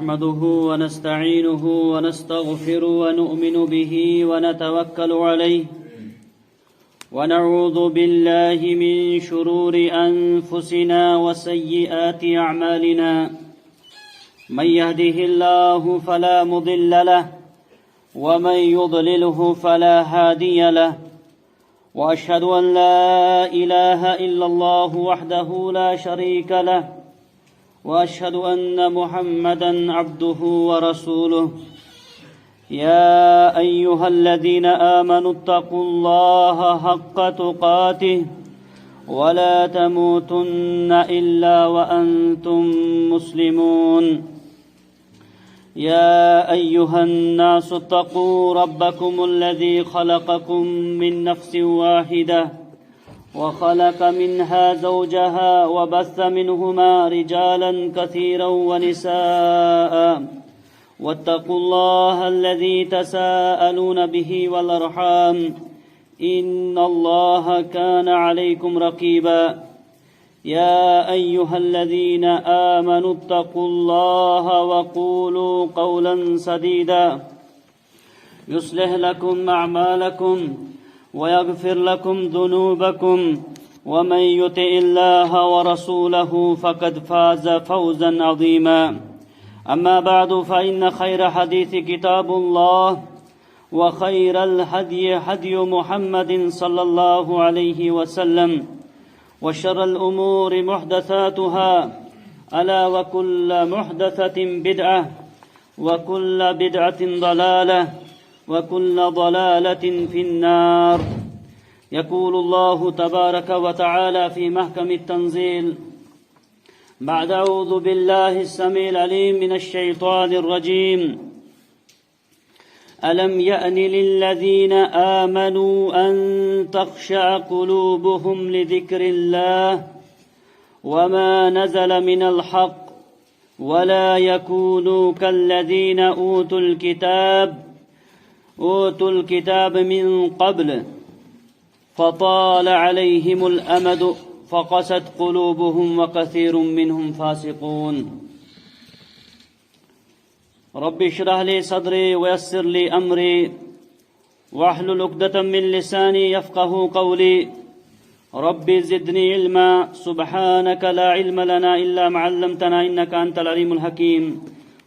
نحمده ونستعينه ونستغفره ونؤمن به ونتوكل عليه ونعوذ بالله من شرور أنفسنا وسيئات أعمالنا من يهده الله فلا مضل له ومن يضلله فلا هادي له وأشهد أن لا إله إلا الله وحده لا شريك له وأشهد أن محمدًا عبده ورسوله يا أيها الذين آمنوا اتقوا الله حق تقاته ولا تموتن إلا وأنتم مسلمون يا أيها الناس اتقوا ربكم الذي خلقكم من نفس واحدة وخلق منها زوجها وبث منهما رجالا كثيرا ونساء واتقوا الله الذي تساءلون به والأرحام إن الله كان عليكم رقيبا يا أيها الذين آمنوا اتقوا الله وقولوا قولا سديدا يصلح لكم أعمالكم ويغفر لكم ذنوبكم ومن يطع الله ورسوله فقد فاز فوزا عظيما أما بعد فإن خير حديث كتاب الله وخير الهدي هدي محمد صلى الله عليه وسلم وشر الأمور محدثاتها ألا وكل محدثة بدعة وكل بدعة ضلالة وكل ضلالة في النار يقول الله تبارك وتعالى في محكم التنزيل بعد أعوذ بالله السميع العليم من الشيطان الرجيم ألم يأن للذين آمنوا أن تخشع قلوبهم لذكر الله وما نزل من الحق ولا يكونوا كالذين أوتوا الكتاب من قبل فطال عليهم الأمد فقست قلوبهم وكثير منهم فاسقون رب اشرح لي صدري ويسر لي أمري واحلل عقدة من لساني يفقه قولي رب زدني علما سبحانك لا علم لنا إلا ما علمتنا إنك أنت العليم الحكيم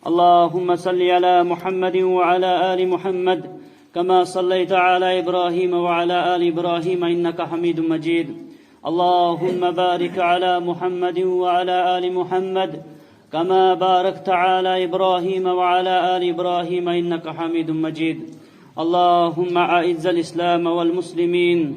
اللهم صل على محمد وعلى آل محمد كما صليت على إبراهيم وعلى آل إبراهيم إنك حميد مجيد اللهم بارك على محمد وعلى آل محمد كما باركت على إبراهيم وعلى آل إبراهيم إنك حميد مجيد اللهم أعز الإسلام والمسلمين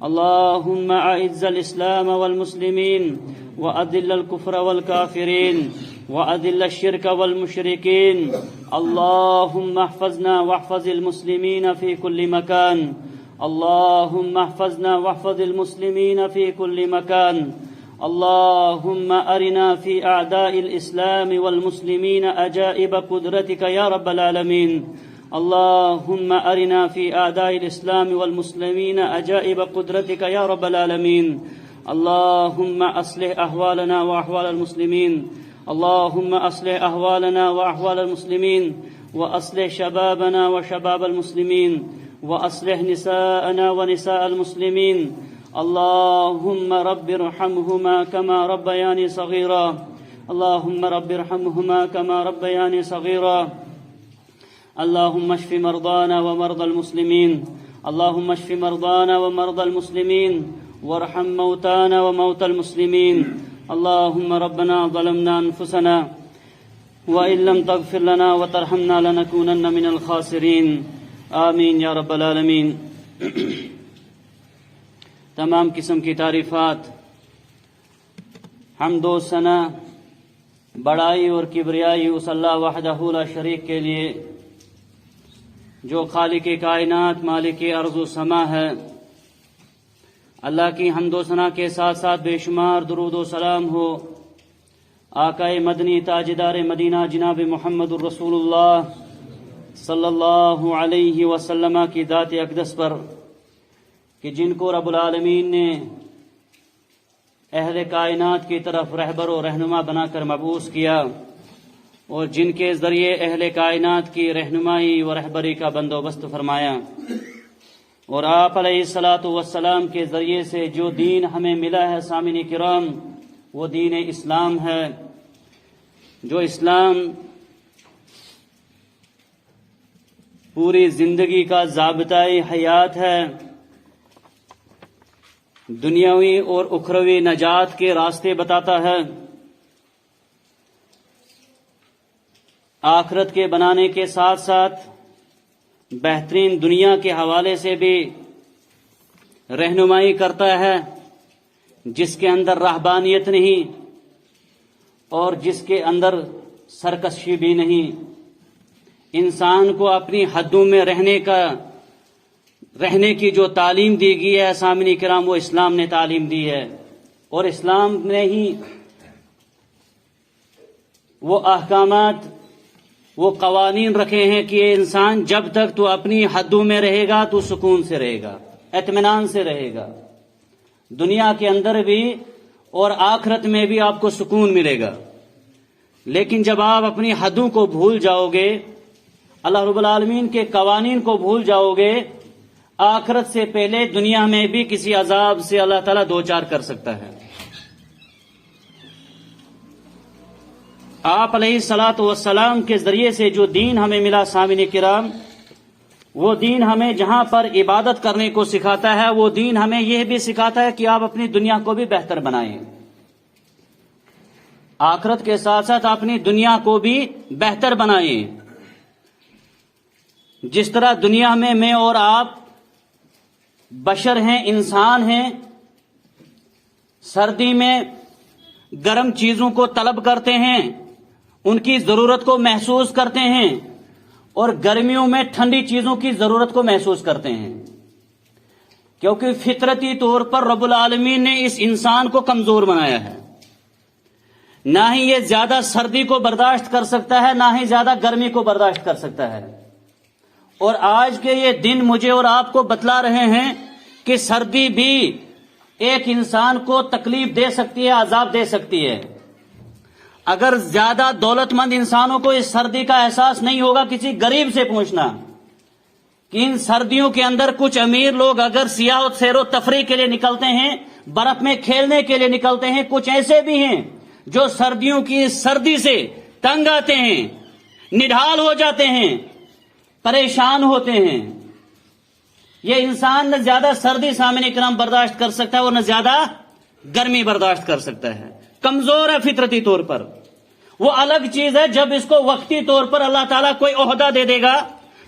اللهم أعز الإسلام والمسلمين وأذل الكفر والكافرين وأذل الشرك والمشركين اللهم احفظنا واحفظ المسلمين في كل مكان اللهم احفظنا واحفظ المسلمين في كل مكان اللهم أرنا في أعداء الإسلام والمسلمين أجائب قدرتك يا رب العالمين اللهم أرنا في أعداء الإسلام والمسلمين أجائب قدرتك يا رب العالمين اللهم أصلح أحوالنا وأحوال المسلمين اللهم أصلح أحوالنا وأحوال المسلمين وأصلح شبابنا وشباب المسلمين وأصلح نساءنا ونساء المسلمين اللهم رب ارحمهما كما ربياني صغيرا اللهم رب ارحمهما كما ربياني صغيرا اللهم اشف مرضانا ومرضى المسلمين اللهم اشف مرضانا ومرضى المسلمين وارحم موتانا وموتى المسلمين اللهم ربنا ظلمنا أنفسنا وإن لم تغفر لنا وترحمنا لنكونن من الخاسرين آمین یا رب العالمین۔ تمام قسم کی تعریفات حمد و ثنا بڑائی اور کبریائی اس اللہ وحدہ لا شریک کے لیے جو خالق کائنات مالک ارض و سما ہے۔ اللہ کی حمد و ثنا کے ساتھ ساتھ بے شمار درود و سلام ہو آقائے مدنی تاجدار مدینہ جناب محمد الرسول اللہ صلی اللہ علیہ وسلم کی ذات اقدس پر کہ جن کو رب العالمین نے اہل کائنات کی طرف رہبر و رہنما بنا کر مبعوث کیا، اور جن کے ذریعے اہل کائنات کی رہنمائی و رہبری کا بندوبست فرمایا، اور آپ علیہ الصلاۃ والسلام کے ذریعے سے جو دین ہمیں ملا ہے سامعین کرام، وہ دین اسلام ہے، جو اسلام پوری زندگی کا ضابطۂ حیات ہے، دنیاوی اور اخروی نجات کے راستے بتاتا ہے، آخرت کے بنانے کے ساتھ ساتھ بہترین دنیا کے حوالے سے بھی رہنمائی کرتا ہے، جس کے اندر رہبانیت نہیں اور جس کے اندر سرکشی بھی نہیں، انسان کو اپنی حدوں میں رہنے کی جو تعلیم دی گئی ہے سامعین کرام، وہ اسلام نے تعلیم دی ہے، اور اسلام نے ہی وہ احکامات، وہ قوانین رکھے ہیں کہ یہ انسان جب تک تو اپنی حدوں میں رہے گا تو سکون سے رہے گا، اطمینان سے رہے گا، دنیا کے اندر بھی اور آخرت میں بھی آپ کو سکون ملے گا۔ لیکن جب آپ اپنی حدوں کو بھول جاؤ گے، اللہ رب العالمین کے قوانین کو بھول جاؤ گے، آخرت سے پہلے دنیا میں بھی کسی عذاب سے اللہ تعالیٰ دوچار کر سکتا ہے۔ آپ علیہ الصلاۃ والسلام کے ذریعے سے جو دین ہمیں ملا سامعین کرام، وہ دین ہمیں جہاں پر عبادت کرنے کو سکھاتا ہے، وہ دین ہمیں یہ بھی سکھاتا ہے کہ آپ اپنی دنیا کو بھی بہتر بنائیں، آخرت کے ساتھ ساتھ اپنی دنیا کو بھی بہتر بنائیں۔ جس طرح دنیا میں اور آپ بشر ہیں، انسان ہیں، سردی میں گرم چیزوں کو طلب کرتے ہیں، ان کی ضرورت کو محسوس کرتے ہیں، اور گرمیوں میں ٹھنڈی چیزوں کی ضرورت کو محسوس کرتے ہیں، کیونکہ فطرتی طور پر رب العالمین نے اس انسان کو کمزور بنایا ہے، نہ ہی یہ زیادہ سردی کو برداشت کر سکتا ہے، نہ ہی زیادہ گرمی کو برداشت کر سکتا ہے۔ اور آج کے یہ دن مجھے اور آپ کو بتلا رہے ہیں کہ سردی بھی ایک انسان کو تکلیف دے سکتی ہے، عذاب دے سکتی ہے۔ اگر زیادہ دولت مند انسانوں کو اس سردی کا احساس نہیں ہوگا، کسی غریب سے پوچھنا کہ ان سردیوں کے اندر کچھ امیر لوگ اگر سیاح و سیر و تفریح کے لیے نکلتے ہیں، برف میں کھیلنے کے لیے نکلتے ہیں، کچھ ایسے بھی ہیں جو سردیوں کی سردی سے تنگ آتے ہیں، نڈھال ہو جاتے ہیں، پریشان ہوتے ہیں۔ یہ انسان نہ زیادہ سردی سامعین کرام برداشت کر سکتا ہے اور نہ زیادہ گرمی برداشت کر سکتا ہے، کمزور ہے فطرتی طور پر۔ وہ الگ چیز ہے جب اس کو وقتی طور پر اللہ تعالیٰ کوئی عہدہ دے دے گا،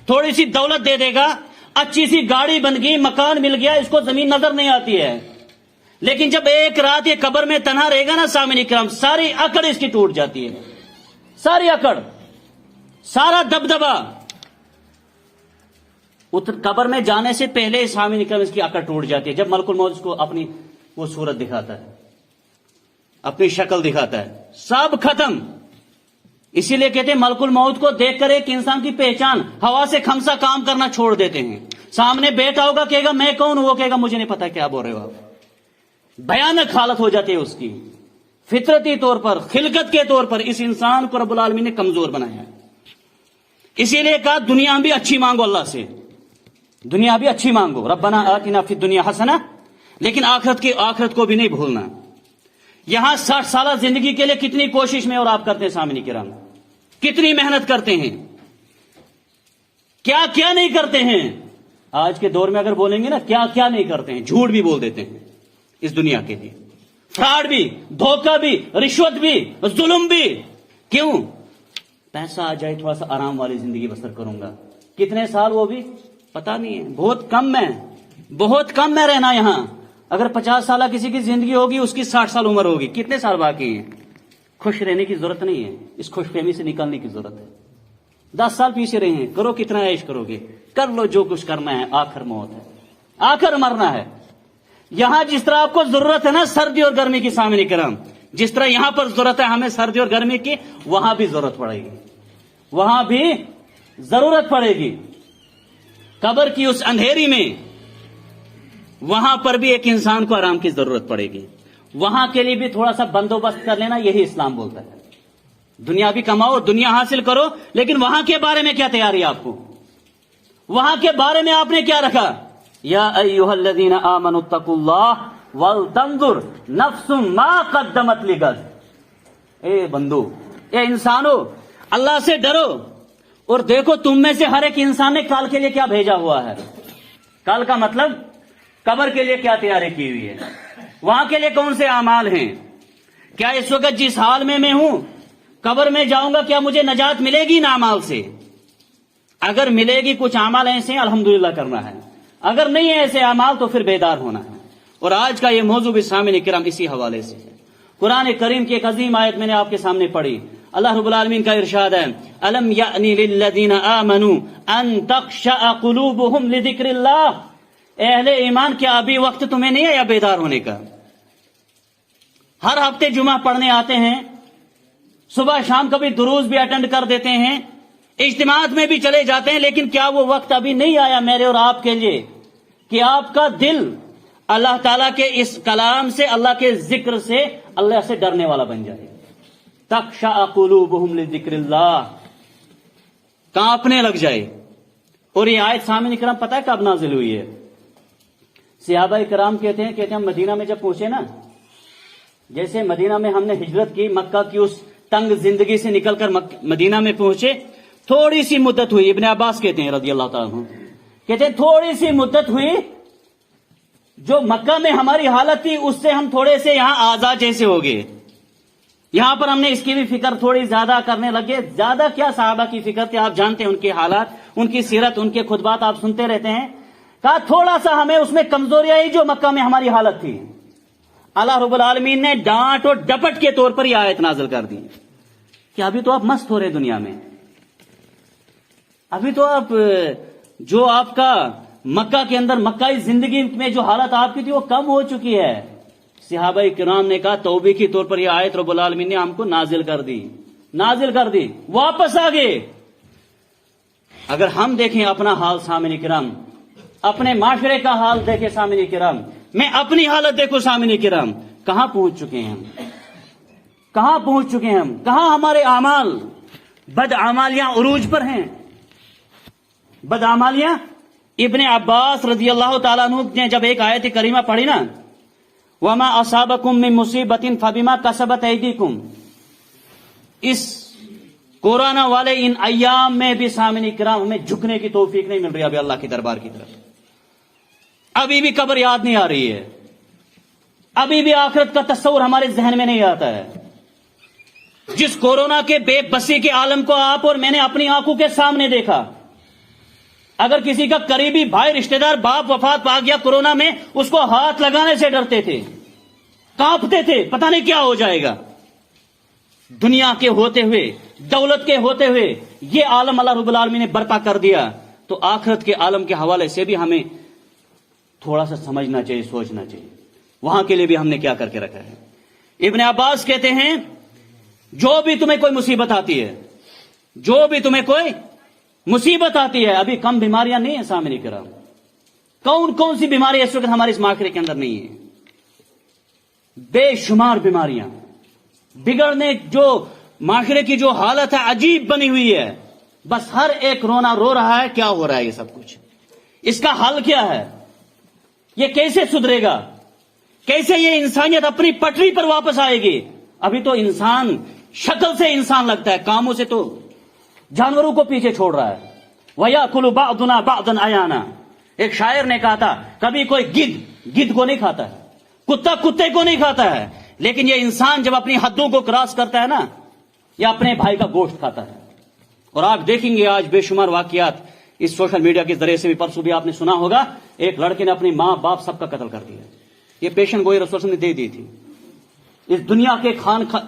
تھوڑی سی دولت دے دے گا، اچھی سی گاڑی بن گئی، مکان مل گیا، اس کو زمین نظر نہیں آتی ہے۔ لیکن جب ایک رات یہ قبر میں تنہا رہے گا نا سامعین کرام، ساری اکڑ اس کی ٹوٹ جاتی ہے، ساری اکڑ، سارا دبدبا قبر میں جانے سے پہلے سامعین کرام اس کی اکڑ ٹوٹ جاتی ہے، جب ملک الموت اس کو اپنی وہ صورت دکھاتا ہے، اپنی شکل دکھاتا ہے، سب ختم۔ اسی لیے کہتے ہیں ملک الموت کو دیکھ کر ایک انسان کی پہچان، ہوا سے کھمسا کام کرنا چھوڑ دیتے ہیں۔ سامنے بیٹھا ہوگا کہے گا میں کون ہوں، وہ کہے گا مجھے نہیں پتا کیا بول رہے ہو آپ۔ بھیانک حالت ہو جاتی ہے اس کی۔ فطرتی طور پر، خلقت کے طور پر اس انسان کو رب العالمین نے کمزور بنایا ہے۔ اسی لیے کہا دنیا بھی اچھی مانگو اللہ سے، دنیا بھی اچھی مانگو، ربنا آتنا فی الدنیا حسنہ، لیکن آخرت کو بھی نہیں بھولنا۔ یہاں 60 سالہ زندگی کے لیے کتنی کوشش میں اور آپ کرتے ہیں سامعین کرام، کتنی محنت کرتے ہیں، کیا کیا نہیں کرتے ہیں۔ آج کے دور میں اگر بولیں گے نا کیا کیا نہیں کرتے ہیں، جھوٹ بھی بول دیتے ہیں اس دنیا کے لیے، فراڈ بھی، دھوکہ بھی، رشوت بھی، ظلم بھی۔ کیوں؟ پیسہ آ جائے تھوڑا سا آرام والی زندگی بسر کروں گا۔ کتنے سال وہ بھی پتا نہیں ہے، بہت کم ہے، بہت کم ہے رہنا یہاں۔ اگر 50 سالہ کسی کی زندگی ہوگی، اس کی 60 سال عمر ہوگی، کتنے سال باقی ہیں؟ خوش رہنے کی ضرورت نہیں ہے، اس خوش فہمی سے نکلنے کی ضرورت ہے۔ 10 سال پیچھے رہے ہیں، کرو کتنا عیش کرو گے، کر لو جو کچھ کرنا ہے، آخر موت ہے، آخر مرنا ہے۔ یہاں جس طرح آپ کو ضرورت ہے نا سردی اور گرمی کی سامعین کرام، جس طرح یہاں پر ضرورت ہے ہمیں سردی اور گرمی کی، وہاں بھی ضرورت پڑے گی، وہاں بھی ضرورت پڑے گی۔ قبر کی اس اندھیری میں وہاں پر بھی ایک انسان کو آرام کی ضرورت پڑے گی، وہاں کے لیے بھی تھوڑا سا بندوبست کر لینا، یہی اسلام بولتا ہے۔ دنیا بھی کماؤ، دنیا حاصل کرو، لیکن وہاں کے بارے میں کیا تیاری ہے آپ کو؟ وہاں کے بارے میں آپ نے کیا رکھا؟ یا ایھا الذین آمنوا اتقوا اللہ ولتنظر نفس ما قدمت لغد. اے بندو، اے انسانو، اللہ سے ڈرو اور دیکھو تم میں سے ہر ایک انسان نے کل کے لیے کیا بھیجا ہوا ہے. کل کا مطلب قبر کے لیے کیا تیاری کی ہوئی ہے، وہاں کے لیے کون سے اعمال ہیں. کیا اس وقت جس حال میں ہوں قبر میں جاؤں گا کیا مجھے نجات ملے گی ان اعمال سے؟ اگر ملے گی، کچھ اعمال ایسے ہیں الحمدللہ کرنا ہے، اگر نہیں ہے ایسے اعمال تو پھر بیدار ہونا ہے. اور آج کا یہ موضوع بھی سامعین کرام اسی حوالے سے ہے. قرآن کریم کی ایک عظیم آیت میں نے آپ کے سامنے پڑھی. اللہ رب العالمین کا ارشاد ہے، الم یأنی للذین آمنوا ان تخشع قلوبہم لذکر اللہ. اہل ایمان، کیا ابھی وقت تمہیں نہیں ہے یا بیدار ہونے کا؟ ہر ہفتے جمعہ پڑھنے آتے ہیں، صبح شام کبھی دروس بھی اٹینڈ کر دیتے ہیں، اجتماعات میں بھی چلے جاتے ہیں، لیکن کیا وہ وقت ابھی نہیں آیا میرے اور آپ کے لیے کہ آپ کا دل اللہ تعالیٰ کے اس کلام سے، اللہ کے ذکر سے، اللہ سے ڈرنے والا بن جائے؟ تخشع قلوبہم لذکر اللہ، کانپنے لگ جائے. اور یہ آیت سامعین کرام پتہ ہے کب نازل ہوئی ہے؟ صحابہ کرام کہتے ہیں مدینہ میں جب پہنچے نا، جیسے مدینہ میں ہم نے ہجرت کی، مکہ کی اس تنگ زندگی سے نکل کر مدینہ میں پہنچے، تھوڑی سی مدت ہوئی. ابن عباس کہتے ہیں رضی اللہ تعالیٰ عنہ، کہتے ہیں تھوڑی سی مدت ہوئی، جو مکہ میں ہماری حالت تھی اس سے ہم تھوڑے سے یہاں آزاد جیسے ہو گئے. یہاں پر ہم نے اس کی بھی فکر تھوڑی زیادہ کرنے لگے. زیادہ کیا صحابہ کی فکر تھی، آپ جانتے ہیں ان کے حالات، ان کی سیرت، ان کے خطبات آپ سنتے رہتے ہیں. کہا تھوڑا سا ہمیں اس میں کمزوری آئی جو مکہ میں ہماری حالت تھی. اللہ رب العالمین نے ڈانٹ اور ڈپٹ کے طور پر یہ آیت نازل کر دی کہ ابھی تو آپ مست ہو رہے دنیا میں، ابھی تو آپ جو آپ کا مکہ کے اندر مکائی زندگی میں جو حالت آپ کی تھی وہ کم ہو چکی ہے. صحابہ کرام نے کہا توبے کے طور پر یہ آیت رب العالمین نے ہم کو نازل کر دی، واپس آ گئے. اگر ہم دیکھیں اپنا حال سامعین کرام، اپنے معاشرے کا حال دیکھیں سامعین کرام، میں اپنی حالت دیکھو سامعین کرام، کہاں پہنچ چکے ہیں ہم، کہاں پہنچ چکے ہیں ہم، کہاں ہمارے اعمال بدعمالیاں عروج پر ہیں. بدعمالیاں، ابن عباس رضی اللہ تعالیٰ عنہ نے جب ایک آیت کریمہ پڑھی نا، وما اصابکم من مصیبت فبما کسبت ایدیکم، اس کورونا والے ان ایام میں بھی سامعین کرام ہمیں جھکنے کی توفیق نہیں مل رہی ابھی اللہ کے دربار کی طرف. ابھی بھی قبر یاد نہیں آ رہی ہے، ابھی بھی آخرت کا تصور ہمارے ذہن میں نہیں آتا ہے. جس کورونا کے بے بسی کے عالم کو آپ اور میں نے اپنی آنکھوں کے سامنے دیکھا، اگر کسی کا قریبی بھائی، رشتہ دار، باپ وفات پا گیا کورونا میں، اس کو ہاتھ لگانے سے ڈرتے تھے، کانپتے تھے، پتہ نہیں کیا ہو جائے گا. دنیا کے ہوتے ہوئے، دولت کے ہوتے ہوئے یہ عالم اللہ رب العالمین نے برپا کر دیا، تو آخرت کے عالم کے حوالے سے بھی ہمیں تھوڑا سا سمجھنا چاہیے، سوچنا چاہیے وہاں کے لیے بھی ہم نے کیا کر کے رکھا ہے. ابن عباس کہتے ہیں جو بھی تمہیں کوئی مصیبت آتی ہے، جو بھی تمہیں کوئی مصیبت آتی ہے، ابھی کم بیماریاں نہیں ہیں سامنے کرام. کون سی بیماری اس وقت ہمارے اس معاشرے کے اندر نہیں ہے؟ بے شمار بیماریاں، بگڑنے جو معاشرے کی جو حالت ہے عجیب بنی ہوئی ہے. بس ہر ایک رونا رو رہا ہے، کیا ہو رہا ہے یہ سب کچھ، اس کا حل کیا ہے، یہ کیسے سدھرے گا، کیسے یہ انسانیت اپنی پٹری پر واپس آئے گی. ابھی تو انسان شکل سے انسان لگتا ہے، کاموں سے تو جانوروں کو پیچھے چھوڑ رہا ہے. وَيَأْكُلُ بَعْضُنَا بَعْضًا عَيَانًا، ایک شاعر نے کہا تھا کبھی کوئی گدھ کو نہیں کھاتا ہے، کتا کتے کو نہیں کھاتا ہے، لیکن یہ انسان جب اپنی حدوں کو کراس کرتا ہے نا، یہ اپنے بھائی کا گوشت کھاتا ہے. اور آپ دیکھیں گے آج بے شمار واقعات اس سوشل میڈیا کے ذریعے سے بھی، پرسوں بھی آپ نے سنا ہوگا ایک لڑکے نے اپنی ماں باپ سب کا قتل کر دیا. یہ پیشن گوئی رسول نے دے دی تھی. اس دنیا کے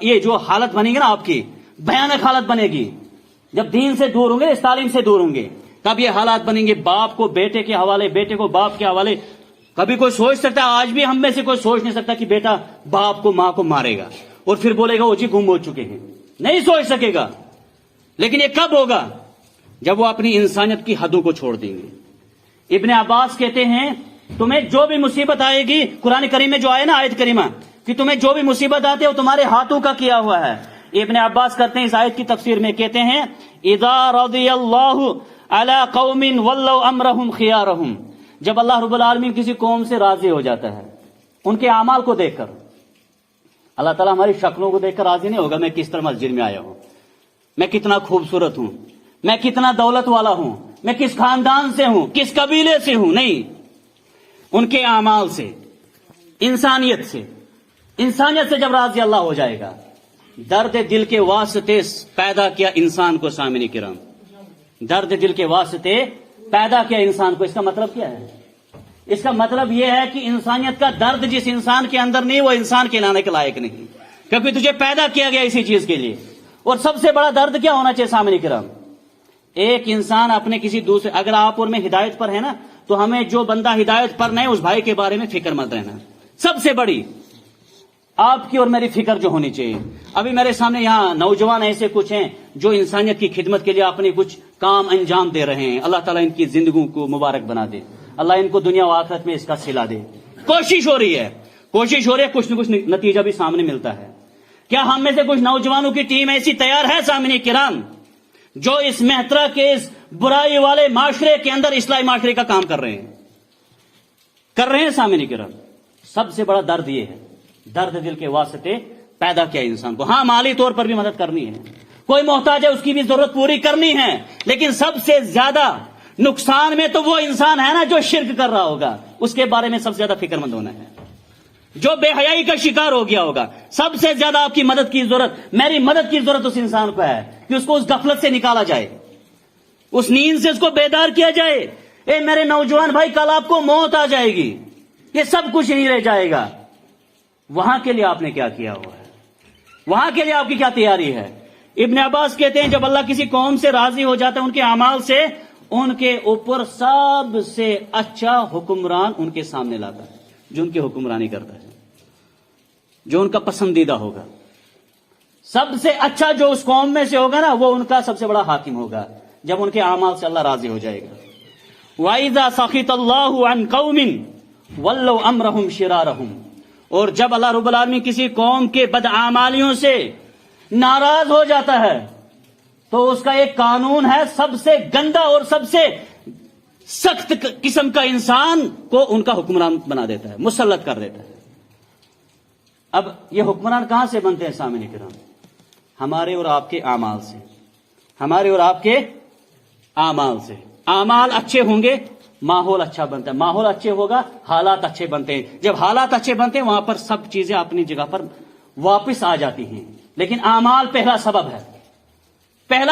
یہ جو حالت بنے گی نا آپ کی، بھیانک حالت بنے گی جب دین سے دور ہوں گے، اس تعلیم سے دور ہوں گے، تب یہ حالات بنیں گے. باپ کو بیٹے کے حوالے، بیٹے کو باپ کے حوالے. کبھی کوئی سوچ سکتا ہے، آج بھی ہم میں سے کوئی سوچ نہیں سکتا کہ بیٹا باپ کو، ماں کو مارے گا اور پھر بولے گا وہ جی گم ہو چکے ہیں. نہیں سوچ سکے گا. لیکن یہ کب ہوگا؟ جب وہ اپنی انسانیت کی حدوں کو چھوڑ دیں گے. ابن عباس کہتے ہیں تمہیں جو بھی مصیبت آئے گی، قرآن کریم میں جو آئے نا آیت کریمہ کہ تمہیں جو بھی مصیبت آتی ہے وہ تمہارے ہاتھوں کا کیا ہوا ہے. ابن عباس کرتے ہیں اس آیت کی تفسیر میں، کہتے ہیں اذا رضی اللہ علی قوم ولوا امرهم خیارهم، جب اللہ رب العالمین کسی قوم سے راضی ہو جاتا ہے ان کے اعمال کو دیکھ کر، اللہ تعالیٰ ہماری شکلوں کو دیکھ کر راضی نہیں ہوگا، میں کس طرح مسجد میں آیا ہوں، میں کتنا خوبصورت ہوں، میں کتنا دولت والا ہوں، میں کس خاندان سے ہوں، کس قبیلے سے ہوں، نہیں، ان کے اعمال سے، انسانیت سے جب راضی اللہ ہو جائے گا، درد دل کے واسطے پیدا کیا انسان کو، سامعین کرام، درد دل کے واسطے پیدا کیا انسان کو، اس کا مطلب کیا ہے؟ اس کا مطلب یہ ہے کہ انسانیت کا درد جس انسان کے اندر نہیں وہ انسان کہلانے کے لائق نہیں، کیونکہ تجھے پیدا کیا گیا اسی چیز کے لیے۔ اور سب سے بڑا درد کیا ہونا چاہیے سامعین کرام؟ ایک انسان اپنے کسی دوسرے، اگر آپ اور میں ہدایت پر ہے نا تو ہمیں جو بندہ ہدایت پر نہیں اس بھائی کے بارے میں فکر مت رہنا، سب سے بڑی آپ کی اور میری فکر جو ہونی چاہیے۔ ابھی میرے سامنے یہاں نوجوان ایسے کچھ ہیں جو انسانیت کی خدمت کے لیے اپنے کچھ کام انجام دے رہے ہیں، اللہ تعالیٰ ان کی زندگیوں کو مبارک بنا دے، اللہ ان کو دنیا و آخرت میں اس کا صلہ دے۔ کوشش ہو رہی ہے، کچھ نہ کچھ نتیجہ بھی سامنے ملتا ہے۔ کیا ہم میں سے کچھ نوجوانوں کی ٹیم ایسی تیار ہے سامعین کرام جو اس محترہ کے اس برائی والے معاشرے کے اندر اصلاحی معاشرے کا کام کر رہے ہیں سامعین کرام؟ سب سے بڑا درد یہ ہے، درد دل کے واسطے پیدا کیا انسان کو۔ ہاں مالی طور پر بھی مدد کرنی ہے، کوئی محتاج ہے اس کی بھی ضرورت پوری کرنی ہے، لیکن سب سے زیادہ نقصان میں تو وہ انسان ہے نا جو شرک کر رہا ہوگا، اس کے بارے میں سب سے زیادہ فکر مند ہونا ہے۔ جو بے حیائی کا شکار ہو گیا ہوگا، سب سے زیادہ آپ کی مدد کی ضرورت، میری مدد کی ضرورت اس انسان کو ہے کہ اس کو اس غفلت سے نکالا جائے، اس نیند سے اس کو بیدار کیا جائے۔ اے میرے نوجوان بھائی، کل آپ کو موت آ جائے گی، یہ سب کچھ نہیں رہ جائے گا، وہاں کے لیے آپ نے کیا کیا ہوا ہے، وہاں کے لیے آپ کی کیا تیاری ہے؟ ابن عباس کہتے ہیں جب اللہ کسی قوم سے راضی ہو جاتا ہے ان کے اعمال سے، ان کے اوپر سب سے اچھا حکمران ان کے سامنے لاتا ہے جو ان کی حکمرانی کرتا ہے، جو ان کا پسندیدہ ہوگا، سب سے اچھا جو اس قوم میں سے ہوگا نا وہ ان کا سب سے بڑا حاکم ہوگا جب ان کے اعمال سے اللہ راضی ہو جائے گا۔ وَإِذَا سَخِطَ اللَّهُ عَنْ قَوْمٍ وَلَّوْا أَمْرَهُمْ شِرَارَهُمْ، اور جب اللہ رب العالمین کسی قوم کے بدعمالیوں سے ناراض ہو جاتا ہے تو اس کا ایک قانون ہے، سب سے گندا اور سب سے سخت قسم کا انسان کو ان کا حکمران بنا دیتا ہے، مسلط کر دیتا ہے۔ اب یہ حکمران کہاں سے بنتے ہیں سامعین کرام؟ ہمارے اور آپ کے اعمال سے، ہمارے اور آپ کے اعمال سے۔ اعمال اچھے ہوں گے ماحول اچھا بنتا ہے، ماحول اچھے ہوگا حالات اچھے بنتے ہیں، جب حالات اچھے بنتے ہیں وہاں پر سب چیزیں اپنی جگہ پر واپس آ جاتی ہیں۔ لیکن اعمال پہلا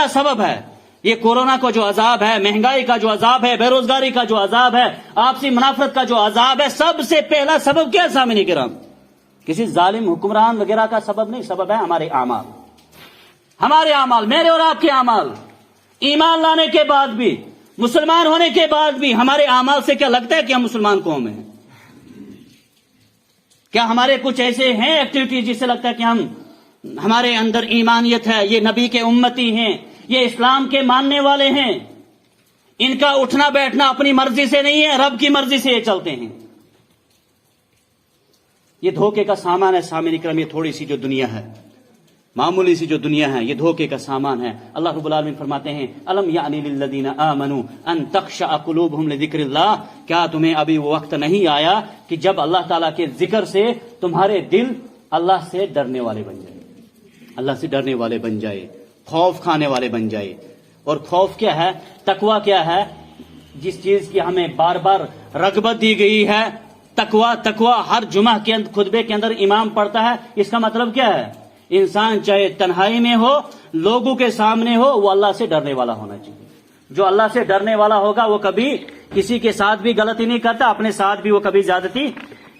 سبب ہے۔ یہ کورونا کا جو عذاب ہے، مہنگائی کا جو عذاب ہے، بے روزگاری کا جو عذاب ہے، آپسی منافرت کا جو عذاب ہے، سب سے پہلا سبب کیا ہے سامعین کرام؟ کسی ظالم حکمران وغیرہ کا سبب نہیں، سبب ہے ہمارے اعمال، میرے اور آپ کے اعمال۔ ایمان لانے کے بعد بھی، مسلمان ہونے کے بعد بھی ہمارے اعمال سے کیا لگتا ہے کہ ہم مسلمان قوم ہیں؟ کیا ہمارے کچھ ایسے ہیں ایکٹیویٹی جس سے لگتا ہے کہ ہمارے اندر ایمانیت ہے، یہ نبی کے امتی ہیں، یہ اسلام کے ماننے والے ہیں، ان کا اٹھنا بیٹھنا اپنی مرضی سے نہیں ہے، رب کی مرضی سے یہ چلتے ہیں؟ یہ دھوکے کا سامان ہے سامعین کرام، یہ تھوڑی سی جو دنیا ہے، معمولی سی جو دنیا ہے، یہ دھوکے کا سامان ہے۔ اللہ رب العالمین فرماتے ہیں الم یعنی للذین آمنوا ان تخشع قلوبہم لذکر اللہ، کیا تمہیں ابھی وہ وقت نہیں آیا کہ جب اللہ تعالیٰ کے ذکر سے تمہارے دل اللہ سے ڈرنے والے بن جائے، اللہ سے ڈرنے والے بن جائے، خوف کھانے والے بن جائے۔ اور خوف کیا ہے؟ تقوی کیا ہے؟ جس چیز کی ہمیں بار بار رغبت دی گئی ہے، تقوی ہر جمعہ کے خطبے کے اندر امام پڑھتا ہے، اس کا مطلب کیا ہے؟ انسان چاہے تنہائی میں ہو، لوگوں کے سامنے ہو، وہ اللہ سے ڈرنے والا ہونا چاہیے۔ جو اللہ سے ڈرنے والا ہوگا وہ کبھی کسی کے ساتھ بھی غلطی نہیں کرتا، اپنے ساتھ بھی وہ کبھی زیادتی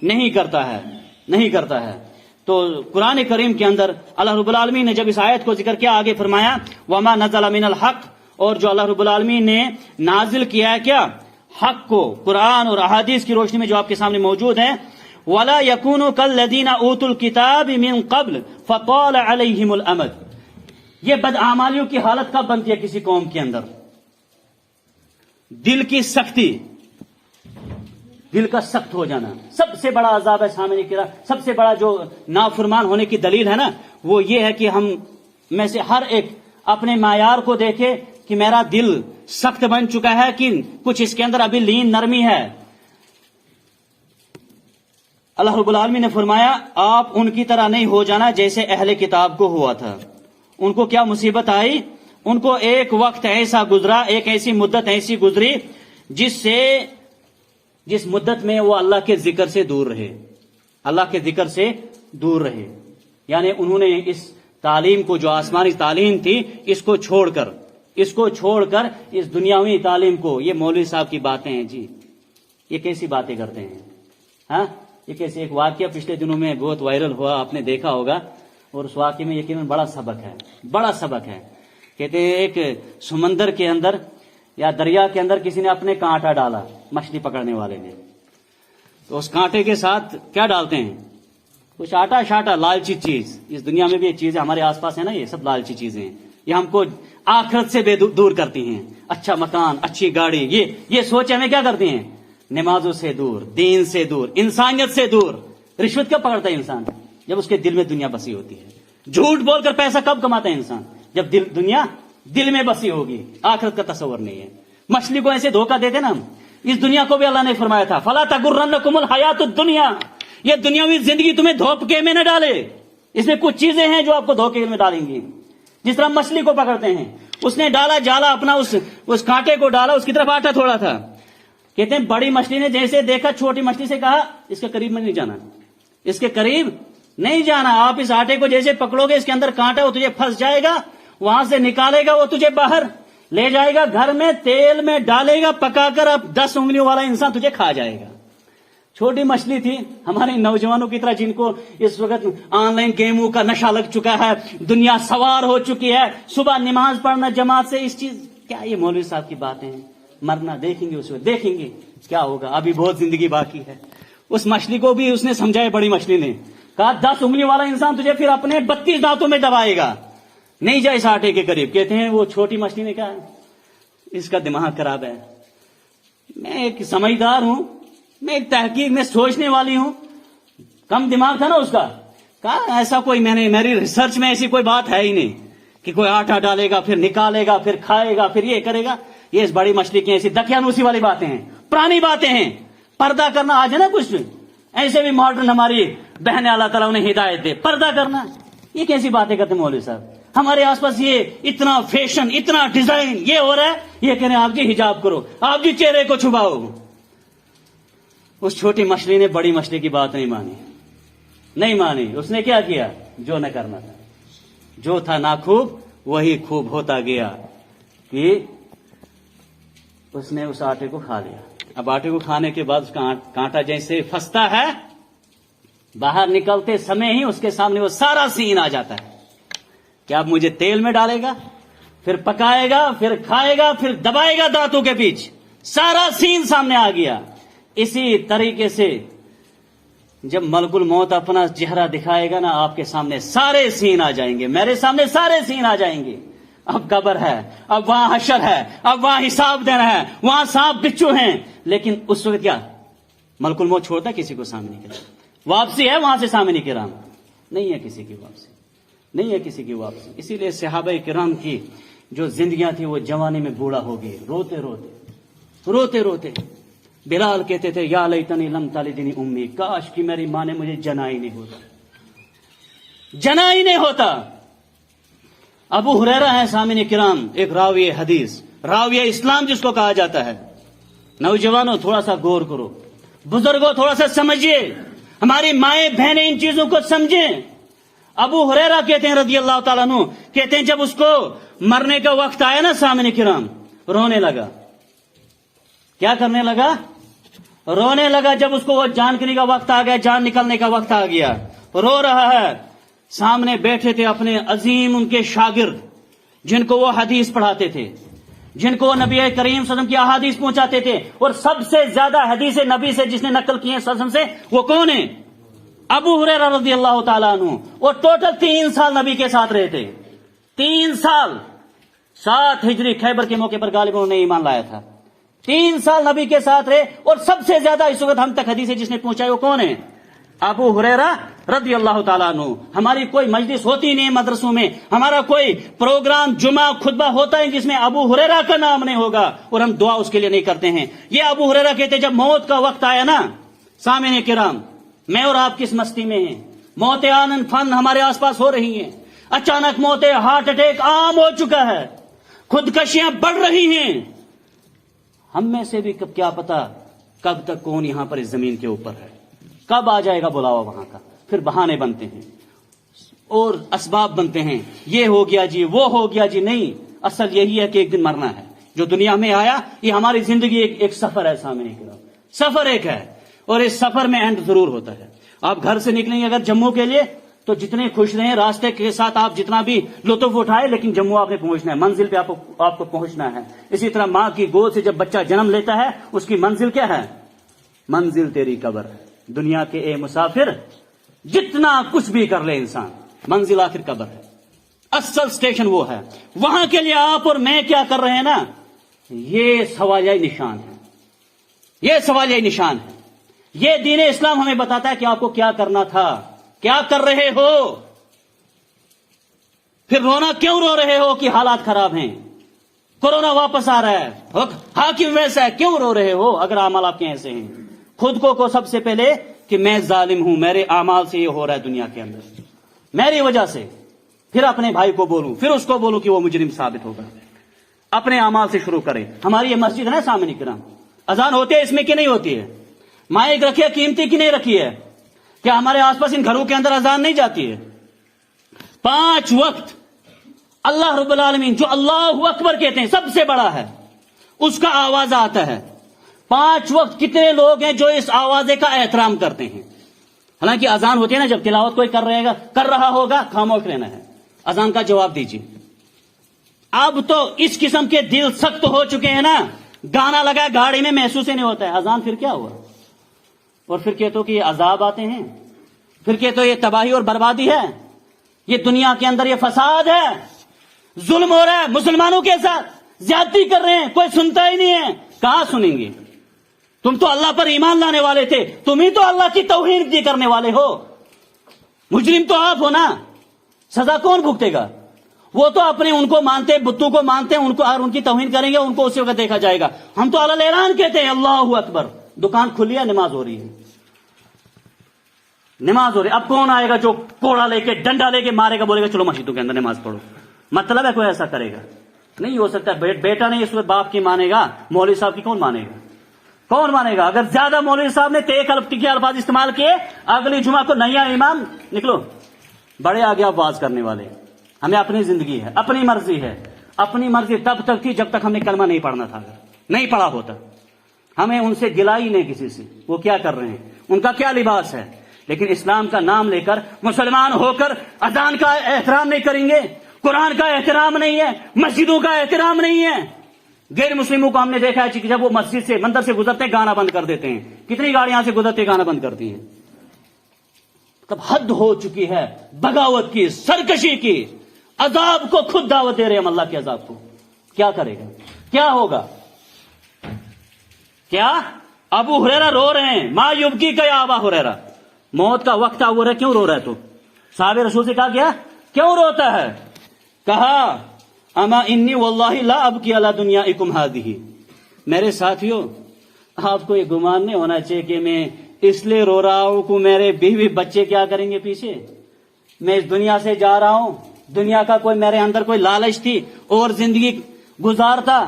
نہیں کرتا ہے۔ تو قرآن کریم کے اندر اللہ رب العالمین نے جب اس آیت کو ذکر کیا، آگے فرمایا وما نزل من الحق، اور جو اللہ رب العالمین نے نازل کیا ہے کیا؟ حق کو، قرآن اور احادیث کی روشنی میں جو آپ کے سامنے موجود ہے، وَلَا يَكُونُوا كَالَّذِينَ أُوتُوا الْكِتَابِ مِنْ قَبْلِ فَطَالَ عَلَيْهِمُ الْأَمَدُ۔ یہ بدعمالیوں کی حالت کب بنتی ہے کسی قوم کے اندر؟ دل کی سختی، دل کا سخت ہو جانا سب سے بڑا عذاب ہے سامنے کی، سب سے بڑا جو نافرمان ہونے کی دلیل ہے نا، وہ یہ ہے کہ ہم میں سے ہر ایک اپنے معیار کو دیکھے کہ میرا دل سخت بن چکا ہے کہ کچھ اس کے اندر ابھی لین نرمی ہے۔ اللہ رب العالمین نے فرمایا آپ ان کی طرح نہیں ہو جانا جیسے اہل کتاب کو ہوا تھا۔ ان کو کیا مصیبت آئی؟ ان کو ایک وقت ایسا گزرا، ایک ایسی مدت ایسی گزری جس مدت میں وہ اللہ کے ذکر سے دور رہے، اللہ کے ذکر سے دور رہے۔ یعنی انہوں نے اس تعلیم کو، جو آسمانی تعلیم تھی، اس کو چھوڑ کر اس دنیاوی تعلیم کو، یہ مولوی صاحب کی باتیں ہیں جی، یہ کیسی باتیں کرتے ہیں؟ ہاں، یہ کیسے؟ ایک واقعہ پچھلے دنوں میں بہت وائرل ہوا، آپ نے دیکھا ہوگا، اور اس واقعے میں یقیناً بڑا سبق ہے۔ کہتے ہیں ایک سمندر کے اندر یا دریا کے اندر کسی نے اپنے کانٹا ڈالا، مچھلی پکڑنے والے نے، تو اس کانٹے کے ساتھ کیا ڈالتے ہیں؟ کچھ آٹا شاٹا، لالچی چیز۔ اس دنیا میں بھی یہ چیزیں ہمارے آس پاس ہیں نا، یہ سب لالچی چیزیں ہیں، یہ ہم کو آخرت سے دور کرتی ہیں۔ اچھا مکان، اچھی گاڑی، یہ سوچ ہمیں کیا کرتی ہیں؟ نمازوں سے دور، دین سے دور، انسانیت سے دور۔ رشوت کب پکڑتا ہے انسان؟ جب اس کے دل میں دنیا بسی ہوتی ہے۔ جھوٹ بول کر پیسہ کب کماتا ہے انسان؟ جب دنیا دل میں بسی ہوگی، آخرت کا تصور نہیں ہے۔ مچھلی کو ایسے دھوکہ دیتے نا ہم، اس دنیا کو بھی اللہ نے فرمایا تھا فَلَا تَغُرَّنَّكُمُ الْحَيَاةُ الدُّنْيَا، یہ دنیاوی زندگی تمہیں دھوکے میں نہ ڈالے۔ اس میں کچھ چیزیں ہیں جو آپ کو دھوکے میں ڈالیں گی۔ جس طرح مچھلی کو پکڑتے ہیں، اس نے ڈالا جالا اپنا، اس کانٹے کو ڈالا، اس کی طرف آٹا تھوڑا تھا۔ کہتے ہیں بڑی مچھلی نے جیسے دیکھا، چھوٹی مچھلی سے کہا اس کے قریب میں نہیں جانا، اس کے قریب نہیں جانا، آپ اس آٹے کو جیسے پکڑو گے، اس کے اندر کانٹا، وہ تجھے پھنس جائے گا، وہاں سے نکالے گا وہ تجھے باہر لے جائے گا، گھر میں تیل میں ڈالے گا، پکا کر اب 10 انگلیوں والا انسان تجھے کھا جائے گا۔ چھوٹی مچھلی تھی۔ ہمارے نوجوانوں کی طرح جن کو اس وقت آن لائن گیموں کا نشہ لگ چکا ہے، دنیا سوار ہو چکی ہے، صبح نماز پڑھنا جماعت سے، اس چیز کیا یہ مولوی صاحب کی باتیں ہیں؟ مرنا دیکھیں گے، اس وقت دیکھیں گے کیا ہوگا، ابھی بہت زندگی باقی ہے۔ اس مچھلی کو بھی اس نے سمجھایا، بڑی مچھلی نے کہا 10 انگلیوں والا انسان تجھے پھر اپنے 32 دانتوں میں دبائے گا، نہیں جائے اس آٹے کے قریب۔ کہتے ہیں وہ چھوٹی مچھلی نے کہا اس کا دماغ خراب ہے، میں ایک سمجھدار ہوں، میں ایک تحقیق میں سوچنے والی ہوں، کم دماغ تھا نا اس کا۔ کہا ایسا کوئی، میری ریسرچ میں ایسی کوئی بات ہے ہی نہیں کہ کوئی آٹا ڈالے گا پھر نکالے گا پھر کھائے گا پھر یہ کرے گا۔ یہ اس بڑی مچھلی کی ایسی دقیانوسی والی باتیں ہیں، پرانی باتیں ہیں۔ پردہ کرنا آج ہے نا، کچھ ایسے بھی ماڈرن ہماری بہنیں اللہ تعالیٰ انہیں ہدایت دے، پردہ کرنا، یہ کیسی باتیں کرتے مولوی صاحب؟ ہمارے آس پاس یہ اتنا فیشن، اتنا ڈیزائن یہ ہو رہا ہے، یہ کہہ رہے ہیں آپ جی حجاب کرو، آپ جی چہرے کو چھپاؤ۔ اس چھوٹی مچھلی نے بڑی مچھلی کی بات نہیں مانی۔ اس نے کیا کیا؟ جو نہ کرنا تھا، جو تھا ناخوب وہی خوب ہوتا گیا، کہ اس نے اس آٹے کو کھا لیا۔ اب آٹے کو کھانے کے بعد اس کا کانٹا جیسے پھنستا ہے، باہر نکلتے سمے ہی اس کے سامنے وہ سارا سین آ جاتا ہے کہ اب مجھے تیل میں ڈالے گا، پھر پکائے گا، پھر کھائے گا، پھر دبائے گا دانتوں کے بیچ، سارا سین سامنے آ گیا۔ اسی طریقے سے جب ملک الموت اپنا چہرہ دکھائے گا نا، آپ کے سامنے سارے سین آ جائیں گے، میرے سامنے سارے سین آ جائیں گے۔ اب قبر ہے، اب وہاں حشر ہے، اب وہاں حساب دینا ہے، وہاں سانپ بچھو ہیں، لیکن اس وقت کیا ملک الموت چھوڑتا کسی کو سامنے کے؟ واپسی ہے وہاں سے سامنے کرام؟ نہیں ہے کسی کی واپسی، نہیں ہے کسی کی واپسی۔ اسی لیے صحابہ کرام کی جو زندگیاں تھیں وہ جوانی میں بوڑھا ہو گئے، روتے روتے۔ بلال کہتے تھے یا لیتنی لم تلدنی امی، کاش کہ میری ماں نے مجھے جنا ہی نہیں ہوتا۔ ابو ہریرہ ہے سامعین کرام، ایک راوی حدیث، راوی اسلام جس کو کہا جاتا ہے۔ نوجوانوں تھوڑا سا غور کرو، بزرگوں تھوڑا سا سمجھیے، ہماری مائیں بہنیں ان چیزوں کو سمجھیں۔ ابو ہریرہ کہتے ہیں رضی اللہ تعالیٰ عنہ، کہتے ہیں جب اس کو مرنے کا وقت آیا نا سامعین کرام، رونے لگا۔ کیا کرنے لگا؟ رونے لگا۔ جب اس کو وہ جان کرنے کا وقت آ گیا، جان نکلنے کا وقت آ گیا، رو رہا ہے۔ سامنے بیٹھے تھے اپنے عظیم ان کے شاگرد، جن کو وہ حدیث پڑھاتے تھے، جن کو وہ نبی کریم صلی اللہ علیہ وسلم کی احادیث پہنچاتے تھے، اور سب سے زیادہ حدیث نبی سے جس نے نقل کی ہے صلی اللہ علیہ وسلم سے، وہ کون ہے؟ ابو ہریرہ رضی اللہ تعالیٰ عنہ۔ اور ٹوٹل 3 سال نبی کے ساتھ رہے تھے، 3 سال، 7 ہجری خیبر کے موقع پر غالباً انہوں نے ایمان لایا تھا۔ 3 سال نبی کے ساتھ رہے، اور سب سے زیادہ اس وقت ہم تک حدیث جس نے پہنچائی وہ کون ہے؟ ابو ہریرہ رضی اللہ تعالیٰ عنہ، ہماری کوئی مجلس ہوتی نہیں مدرسوں میں، ہمارا کوئی پروگرام جمعہ خطبہ ہوتا ہے جس میں ابو ہریرہ کا نام نہیں ہوگا، اور ہم دعا اس کے لیے نہیں کرتے ہیں۔ یہ ابو ہریرہ کہتے جب موت کا وقت آیا نا، سامعین کرام، میں اور آپ کس مستی میں ہیں، موت آنن فن ہمارے آس پاس ہو رہی ہیں، اچانک موتیں، ہارٹ اٹیک عام ہو چکا ہے، خودکشیاں بڑھ رہی ہیں۔ ہم میں سے بھی کیا پتا کب تک کون یہاں پر اس زمین کے اوپر ہے، کب آ جائے گا بلاوا وہاں کا۔ پھر بہانے بنتے ہیں اور اسباب بنتے ہیں، یہ ہو گیا جی، وہ ہو گیا جی۔ نہیں، اصل یہی ہے کہ ایک دن مرنا ہے۔ جو دنیا میں آیا، یہ ہماری زندگی ایک سفر ہے، سامنے کی سفر ایک ہے، اور اس سفر میں اینڈ ضرور ہوتا ہے۔ آپ گھر سے نکلیں گے اگر جموں کے لیے تو جتنے خوش رہیں، راستے کے ساتھ آپ جتنا بھی لطف اٹھائے، لیکن جموں آپ نے پہنچنا ہے، منزل پہ آپ کو پہنچنا ہے۔ اسی طرح ماں کی گود سے جب بچہ جنم لیتا ہے، اس کی منزل کیا ہے؟ منزل تیری قبر ہے۔ دنیا کے اے مسافر، جتنا کچھ بھی کر لے انسان، منزل آخر قبر ہے، اصل سٹیشن وہ ہے۔ وہاں کے لیے آپ اور میں کیا کر رہے ہیں نا، یہ سوالیہ نشان ہے، یہ سوالیہ نشان ہے۔ یہ دین اسلام ہمیں بتاتا ہے کہ آپ کو کیا کرنا تھا، کیا کر رہے ہو، پھر رونا کیوں رو رہے ہو کہ حالات خراب ہیں، کورونا واپس آ رہا ہے، حاکم ویسا ہے، کیوں رو رہے ہو اگر اعمال آپ کے ایسے ہیں؟ خود کو سب سے پہلے کہ میں ظالم ہوں، میرے اعمال سے یہ ہو رہا ہے دنیا کے اندر، میری وجہ سے، پھر اپنے بھائی کو بولوں، پھر اس کو بولوں کہ وہ مجرم ثابت ہوگا۔ اپنے اعمال سے شروع کریں۔ ہماری یہ مسجد ہے نا سامنے کرام، اذان ہوتی ہے اس میں کہ نہیں ہوتی ہے؟ مائک رکھی ہے قیمتی کی نہیں رکھی ہے؟ کیا ہمارے آس پاس ان گھروں کے اندر اذان نہیں جاتی ہے؟ 5 وقت اللہ رب العالمین جو اللہ اکبر کہتے ہیں سب سے بڑا ہے، اس کا آواز آتا ہے۔ 5 وقت کتنے لوگ ہیں جو اس آوازے کا احترام کرتے ہیں؟ حالانکہ اذان ہوتی ہے نا، جب تلاوت کوئی کر رہا ہوگا، خاموش رہنا ہے، اذان کا جواب دیجیے۔ اب تو اس قسم کے دل سخت ہو چکے ہیں نا، گانا لگا گاڑی میں محسوس ہی نہیں ہوتا ہے، اذان پھر کیا ہوا؟ اور پھر کہتے ہو کہ یہ عذاب آتے ہیں، پھر کہتے ہو یہ تباہی اور بربادی ہے، یہ دنیا کے اندر یہ فساد ہے، ظلم ہو رہا ہے، مسلمانوں کے ساتھ زیادتی کر رہے ہیں، کوئی سنتا ہی نہیں ہے۔ کہاں سنیں گے؟ تم تو اللہ پر ایمان لانے والے تھے، تم ہی تو اللہ کی توہین بھی کرنے والے ہو، مجرم تو آپ ہو نا۔ سزا کون بھگتے گا؟ وہ تو اپنے ان کو مانتے، بتوں کو مانتے ہیں، ان کو اور ان کی توہین کریں گے، ان کو اسی وقت دیکھا جائے گا۔ ہم تو اللہ اعلان کہتے ہیں اللہ اکبر، دکان کھلی ہے، نماز ہو رہی ہے، نماز ہو رہی ہے۔ اب کون آئے گا جو کوڑا لے کے ڈنڈا لے کے مارے گا، بولے گا چلو مسجدوں کے اندر نماز پڑھو؟ مطلب ہے کوئی ایسا کرے گا؟ نہیں ہو سکتا۔ بیٹا نہیں اس وقت باپ کی مانے گا، مولوی صاحب کی کون مانے گا؟ کون مانے گا؟ اگر زیادہ مولوی صاحب نے ایک الفاظ استعمال کیے، اگلی جمعہ کو نہیں آئے امام نکلو، بڑے آگے آپ واز کرنے والے۔ ہمیں اپنی زندگی ہے، اپنی مرضی ہے، اپنی مرضی تب تک تھی جب تک ہم نے کلمہ نہیں پڑھنا تھا، نہیں پڑھا ہوتا۔ ہمیں ان سے گلا ہی نہیں کسی سے، وہ کیا کر رہے ہیں، ان کا کیا لباس ہے، لیکن اسلام کا نام لے کر مسلمان ہو کر اذان کا احترام نہیں کریں گے، قرآن کا احترام نہیں ہے، مسجدوں کا احترام نہیں ہے۔ غیر مسلموں کو ہم نے دیکھا ہے کہ جب وہ مسجد سے مندر سے گزرتے گانا بند کر دیتے ہیں، کتنی گاڑیاں سے گزرتے گانا بند کرتی ہیں۔ تب حد ہو چکی ہے بغاوت کی، سرکشی کی، عذاب کو خود دعوت دے رہے ہم، اللہ کے عذاب کو۔ کیا کرے گا؟ کیا ہوگا؟ کیا ابو ہریرہ رو رہے ہیں، ما یبکی کا یا ابا ہریرہ، موت کا وقت آ رہا ہے، کیوں رو رہا ہے؟ تو صحابہ رسول سے کہا گیا کیوں روتا ہے؟ کہا اما انی واللہ لا ابکی علی دنیاکم ہذہ، میرے ساتھیو آپ کو یہ گمان نہیں ہونا چاہیے کہ میں اس لیے رو رہا ہوں کہ میرے بیوی بچے کیا کریں گے پیچھے، میں اس دنیا سے جا رہا ہوں، دنیا کا کوئی میرے اندر کوئی لالچ تھی اور زندگی گزارتا،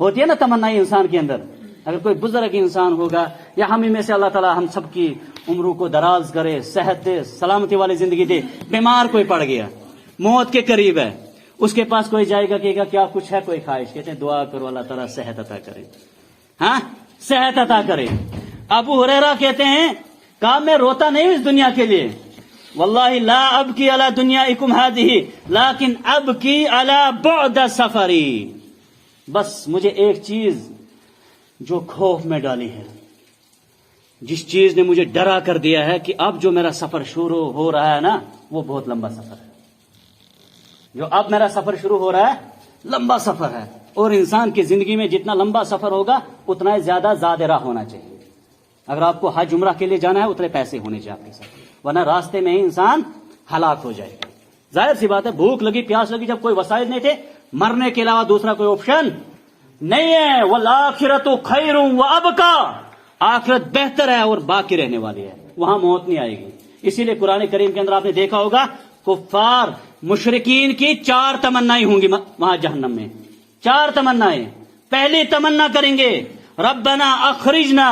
ہوتی ہے نا تمنا انسان کے اندر۔ اگر کوئی بزرگ انسان ہوگا یا ہم میں سے اللہ تعالیٰ ہم سب کی عمروں کو دراز کرے، صحت دے، سلامتی والی زندگی دے، بیمار کوئی پڑ گیا، موت کے قریب ہے، اس کے پاس کوئی جائے گا کہے گا کیا کچھ ہے کوئی خواہش؟ کہتے ہیں دعا کرو اللہ تعالیٰ صحت عطا کرے، ہاں صحت عطا کرے۔ ابو ہریرہ کہتے ہیں کہا میں روتا نہیں اس دنیا کے لیے، واللہ لا ابکی علی دنیاکم ہذہ لیکن ابکی علی بعد سفری، بس مجھے ایک چیز جو خوف میں ڈالی ہے، جس چیز نے مجھے ڈرا کر دیا ہے کہ اب جو میرا سفر شروع ہو رہا ہے نا وہ بہت لمبا سفر ہے، جو اب میرا سفر شروع ہو رہا ہے لمبا سفر ہے، اور انسان کی زندگی میں جتنا لمبا سفر ہوگا اتنا ہی زیادہ زاد راہ ہونا چاہیے۔ اگر آپ کو حج عمرہ کے لیے جانا ہے اتنے پیسے ہونے چاہیے آپ کے ساتھ، ورنہ راستے میں ہی انسان ہلاک ہو جائے گا۔ ظاہر سی بات ہے، بھوک لگی پیاس لگی، جب کوئی وسائل نہیں تھے، مرنے کے علاوہ دوسرا کوئی آپشن نہیں ہے۔ والآخرۃ خیر وابقی، آخرت بہتر ہے اور باقی رہنے والی ہے، وہاں موت نہیں آئے گی۔ اسی لیے قرآن کریم کے اندر آپ نے دیکھا ہوگا کفار مشرکین کی 4 تمنائیں ہوں گی وہاں جہنم میں، 4 تمنائیں۔ پہلی تمنا کریں گے ربنا اخرجنا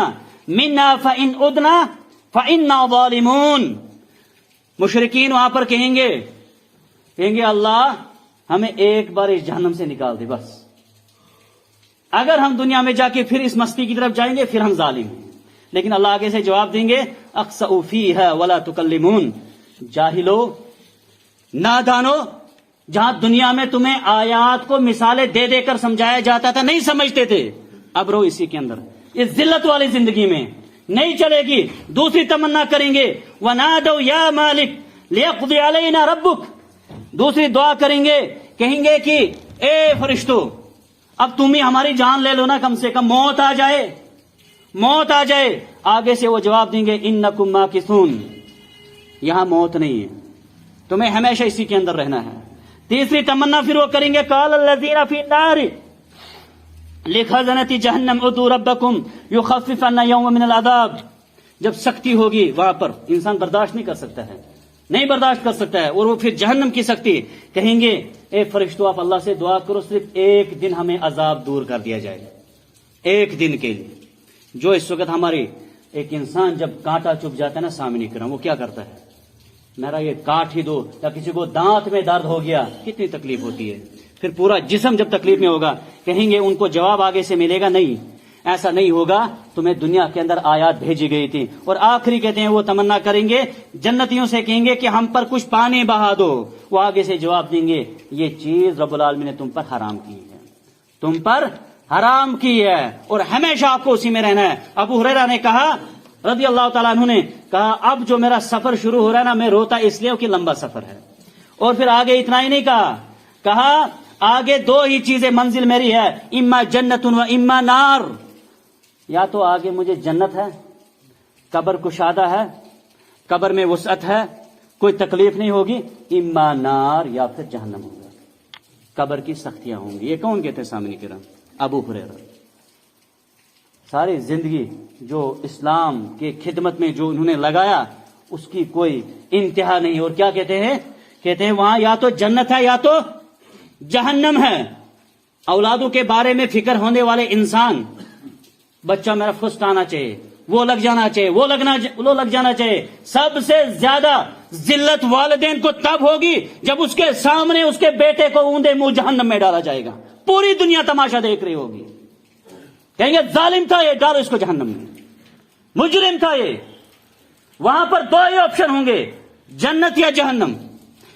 منا فإن عدنا فإنا ظالمون۔ مشرکین وہاں پر کہیں گے اللہ ہمیں ایک بار اس جہنم سے نکال دے، بس اگر ہم دنیا میں جا کے پھر اس مستی کی طرف جائیں گے پھر ہم ظالم ہیں۔ لیکن اللہ آگے سے جواب دیں گے اخسؤ فیہا ولا تکلمون، جاہلو نادانو، جہاں دنیا میں تمہیں آیات کو مثالیں دے دے کر سمجھایا جاتا تھا نہیں سمجھتے تھے، اب رہو اسی کے اندر، اس ذلت والی زندگی میں نہیں چلے گی۔ دوسری تمنا کریں گے وَنَادَوْا يَا مَالِكْ لِيَقْضِيَ عَلَيْنَا رَبُّكَ، دوسری دعا کریں گے، کہیں گے کہ اے فرشتو اب تم ہی ہماری جان لے لو نا، کم سے کم موت آ جائے، موت آ جائے۔ آگے سے وہ جواب دیں گے اِنَّكُمْ مَاكِثُونَ، یہاں موت نہیں ہے، تمہیں ہمیشہ اسی کے اندر رہنا ہے۔ تیسری تمنا پھر وہ کریں گے قَالَ الَّذِينَ فِي النَّارِ لِخَزَنَةِ جَهَنَّمَ ادْعُوا رَبَّكُمْ يُخَفِّفْ عَنَّا يَوْمًا مِنَ الْعَذَابِ، جب سختی ہوگی وہاں پر انسان برداشت نہیں کر سکتا ہے، نہیں برداشت کر سکتا ہے، اور وہ پھر جہنم کی سختی، کہیں گے اے فرشتو آپ اللہ سے دعا کرو صرف ایک دن ہمیں عذاب دور کر دیا جائے، ایک دن کے لیے۔ جو اس وقت ہماری ایک انسان جب کانٹا چپ جاتا ہے نا سامنے کرام، وہ کیا کرتا ہے، میرا یہ کاٹ ہی دو، یا کسی کو دانت میں درد ہو گیا کتنی تکلیف ہوتی ہے، پھر پورا جسم جب تکلیف میں ہوگا، کہیں گے ان کو جواب آگے سے ملے گا نہیں، ایسا نہیں ہوگا، تمہیں دنیا کے اندر آیات بھیجی گئی تھی۔ اور آخری کہتے ہیں وہ تمنا کریں گے جنتیوں سے، کہیں گے کہ ہم پر کچھ پانی بہا دو، وہ آگے سے جواب دیں گے یہ چیز رب العالمین نے تم پر حرام کی ہے، تم پر حرام کی ہے، اور ہمیشہ آپ کو اسی میں رہنا ہے۔ ابو ہریرہ نے کہا رضی اللہ تعالیٰ عنہ نے کہا اب جو میرا سفر شروع ہو رہا ہے نا، میں روتا اس لیے کہ لمبا سفر ہے، اور پھر آگے اتنا ہی نہیں کہا آگے 2 ہی چیزیں منزل میری ہے، اما جنت و اما نار، یا تو آگے مجھے جنت ہے، قبر کشادہ ہے، قبر میں وسعت ہے، کوئی تکلیف نہیں ہوگی، اما نار، یا پھر جہنم ہوگا، قبر کی سختیاں ہوں گی۔ یہ کون کہتے ہیں سامنے کرام؟ ابو ہریرہ۔ ساری زندگی جو اسلام کی خدمت میں جو انہوں نے لگایا اس کی کوئی انتہا نہیں، اور کیا کہتے ہیں وہاں یا تو جنت ہے یا تو جہنم ہے۔ اولادوں کے بارے میں فکر ہونے والے انسان، بچہ میرا فرسٹ آنا چاہیے، وہ لگ جانا چاہیے، وہ لگ جانا چاہیے۔ سب سے زیادہ ذلت والدین کو تب ہوگی جب اس کے سامنے اس کے بیٹے کو اوندے منہ جہنم میں ڈالا جائے گا، پوری دنیا تماشا دیکھ رہی ہوگی، کہیں گے ظالم تھا یہ، ڈالو اس کو جہنم میں، مجرم تھا یہ۔ وہاں پر 2 ہی آپشن ہوں گے، جنت یا جہنم۔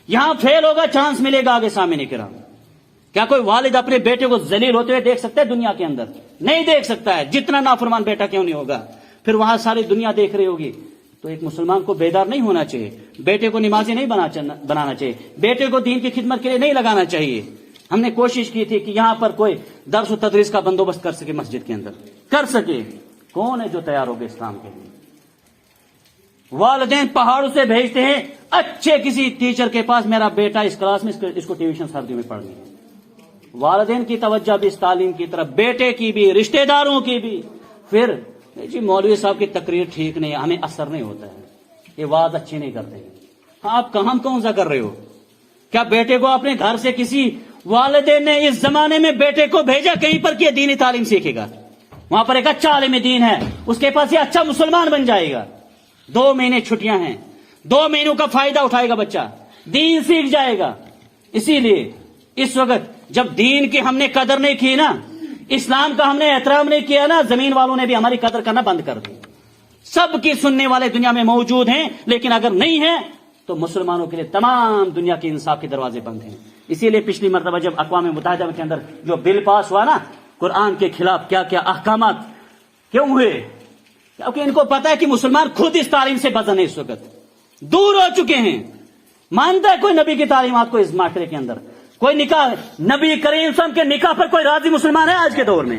یہاں فیل ہوگا، چانس ملے گا آگے سامنے کرام۔ کیا کوئی والد اپنے بیٹے کو ذلیل ہوتے ہوئے دیکھ سکتا ہے دنیا کے اندر؟ نہیں دیکھ سکتا ہے، جتنا نافرمان بیٹا کیوں نہیں ہوگا، پھر وہاں ساری دنیا دیکھ رہی ہوگی۔ تو ایک مسلمان کو بیدار نہیں ہونا چاہیے، بیٹے کو نمازی نہیں بنانا چاہیے، بیٹے کو دین کی خدمت کے لیے نہیں لگانا چاہیے۔ ہم نے کوشش کی تھی کہ یہاں پر کوئی درس و تدریس کا بندوبست کر سکے، مسجد کے اندر کر سکے، کون ہے جو تیار ہوگا اسلام کے لیے؟ والدین پہاڑوں سے بھیجتے ہیں اچھے کسی ٹیچر کے پاس، میرا بیٹا اس کلاس میں، اس کو ٹیوشن سردیوں میں پڑھنی ہے۔ والدین کی توجہ بھی اس تعلیم کی طرف، بیٹے کی بھی، رشتہ داروں کی بھی۔ پھر جی مولوی صاحب کی تقریر ٹھیک نہیں ہے، ہمیں اثر نہیں ہوتا ہے، یہ وعظ اچھی نہیں کرتے ہیں۔ آپ کہاں کون سا کر رہے ہو؟ کیا بیٹے کو اپنے گھر سے کسی والدین نے اس زمانے میں بیٹے کو بھیجا کہیں پر کہ دینی تعلیم سیکھے گا؟ وہاں پر ایک اچھا عالم دین ہے، اس کے پاس یہ اچھا مسلمان بن جائے گا۔ 2 مہینے چھٹیاں ہیں، 2 مہینوں کا فائدہ اٹھائے گا بچہ، دین سیکھ جائے گا۔ اسی لیے اس وقت جب دین کی ہم نے قدر نہیں کی نا، اسلام کا ہم نے احترام نہیں کیا نا، زمین والوں نے بھی ہماری قدر کرنا بند کر دی۔ سب کی سننے والے دنیا میں موجود ہیں، لیکن اگر نہیں ہے تو مسلمانوں کے لیے تمام دنیا کے انصاف کے دروازے بند ہیں۔ اسی لیے پچھلی مرتبہ جب اقوام متحدہ کے اندر جو بل پاس ہوا نا قرآن کے خلاف، کیا کیا احکامات کیوں ہوئے؟ کیونکہ ان کو پتا ہے کہ مسلمان خود اس تعلیم سے بزن ہے، اس وقت دور ہو چکے ہیں۔ مانتا ہے کوئی نبی کی تعلیمات کو اس معاشرے کے اندر؟ کوئی نکاح نبی کریم صلی اللہ علیہ وسلم کے نکاح پر کوئی راضی مسلمان ہے آج کے دور میں؟